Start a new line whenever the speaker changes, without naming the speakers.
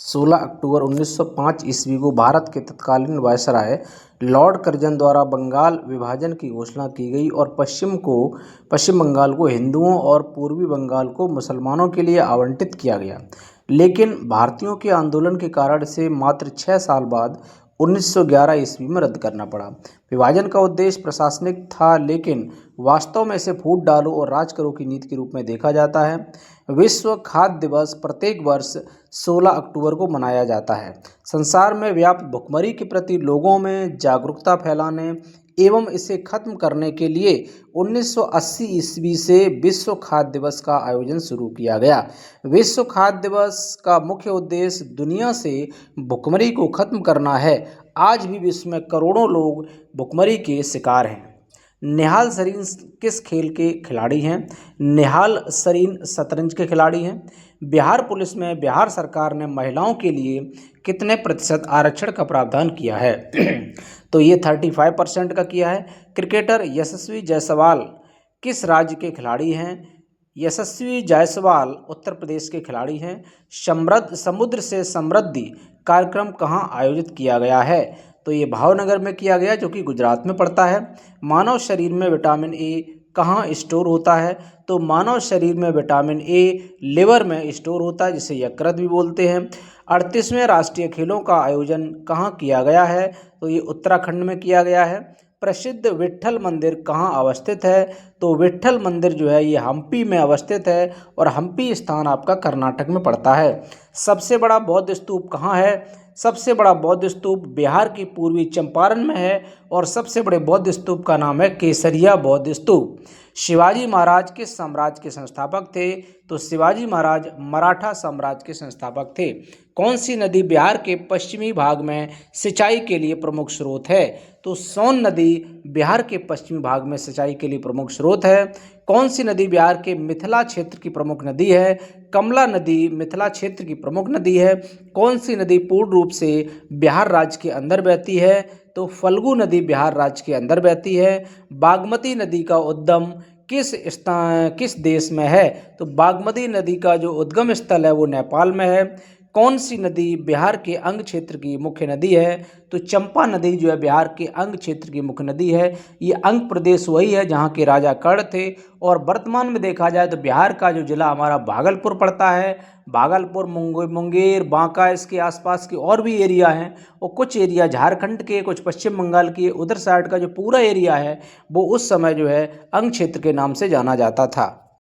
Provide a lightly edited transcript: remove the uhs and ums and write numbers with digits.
16 अक्टूबर 1905 ईस्वी को भारत के तत्कालीन वायसराय लॉर्ड कर्जन द्वारा बंगाल विभाजन की घोषणा की गई और पश्चिम बंगाल को हिंदुओं और पूर्वी बंगाल को मुसलमानों के लिए आवंटित किया गया। लेकिन भारतीयों के आंदोलन के कारण से मात्र 6 साल बाद 1911 ईस्वी में रद्द करना पड़ा। विभाजन का उद्देश्य प्रशासनिक था, लेकिन वास्तव में इसे फूट डालो और राज करो की नीति के रूप में देखा जाता है। विश्व खाद्य दिवस प्रत्येक वर्ष 16 अक्टूबर को मनाया जाता है। संसार में व्याप्त भुखमरी के प्रति लोगों में जागरूकता फैलाने एवं इसे खत्म करने के लिए 1980 ईस्वी से विश्व खाद्य दिवस का आयोजन शुरू किया गया। विश्व खाद्य दिवस का मुख्य उद्देश्य दुनिया से भुखमरी को खत्म करना है। आज भी विश्व में करोड़ों लोग भुखमरी के शिकार हैं। निहाल सरीन किस खेल के खिलाड़ी हैं? निहाल सरीन शतरंज के खिलाड़ी हैं। बिहार पुलिस में बिहार सरकार ने महिलाओं के लिए कितने प्रतिशत आरक्षण का प्रावधान किया है? तो ये 35% का किया है। क्रिकेटर यशस्वी जायसवाल किस राज्य के खिलाड़ी हैं? यशस्वी जायसवाल उत्तर प्रदेश के खिलाड़ी हैं। समुद्र से समृद्धि कार्यक्रम कहाँ आयोजित किया गया है? तो ये भावनगर में किया गया, जो कि गुजरात में पड़ता है। मानव शरीर में विटामिन ए कहाँ स्टोर होता है? तो मानव शरीर में विटामिन ए लिवर में स्टोर होता है, जिसे यकृत भी बोलते हैं। 38वें राष्ट्रीय खेलों का आयोजन कहाँ किया गया है? तो ये उत्तराखंड में किया गया है। प्रसिद्ध विट्ठल मंदिर कहाँ अवस्थित है? तो विट्ठल मंदिर जो है ये हम्पी में अवस्थित है और हम्पी स्थान आपका कर्नाटक में पड़ता है। सबसे बड़ा बौद्ध स्तूप कहाँ है? सबसे बड़ा बौद्ध स्तूप बिहार की पूर्वी चंपारण में है और सबसे बड़े बौद्ध स्तूप का नाम है केसरिया बौद्ध स्तूप। शिवाजी महाराज किस साम्राज्य के संस्थापक थे? तो शिवाजी महाराज मराठा साम्राज्य के संस्थापक थे। कौन सी नदी बिहार के पश्चिमी भाग में सिंचाई के लिए प्रमुख स्रोत है? तो सोन नदी बिहार के पश्चिमी भाग में सिंचाई के लिए प्रमुख स्रोत है। कौन सी नदी बिहार के मिथिला क्षेत्र की प्रमुख नदी है? कमला नदी मिथिला क्षेत्र की प्रमुख नदी है। कौन सी नदी पूर्ण रूप से बिहार राज्य के अंदर बहती है? तो फल्गु नदी बिहार राज्य के अंदर बहती है। बागमती नदी का उद्गम किस देश में है? तो बागमती नदी का जो उद्गम स्थल है वो नेपाल में है। कौन सी नदी बिहार के अंग क्षेत्र की मुख्य नदी है? तो चंपा नदी जो है बिहार के अंग क्षेत्र की मुख्य नदी है। ये अंग प्रदेश वही है जहाँ के राजा कर्ण थे। और वर्तमान में देखा जाए तो बिहार का जो जिला हमारा भागलपुर पड़ता है। भागलपुर, मुंगेर, बांका, इसके आसपास के और भी एरिया हैं और कुछ एरिया झारखंड के, कुछ पश्चिम बंगाल के, उधर साइड का जो पूरा एरिया है वो उस समय जो है अंग क्षेत्र के नाम से जाना जाता था।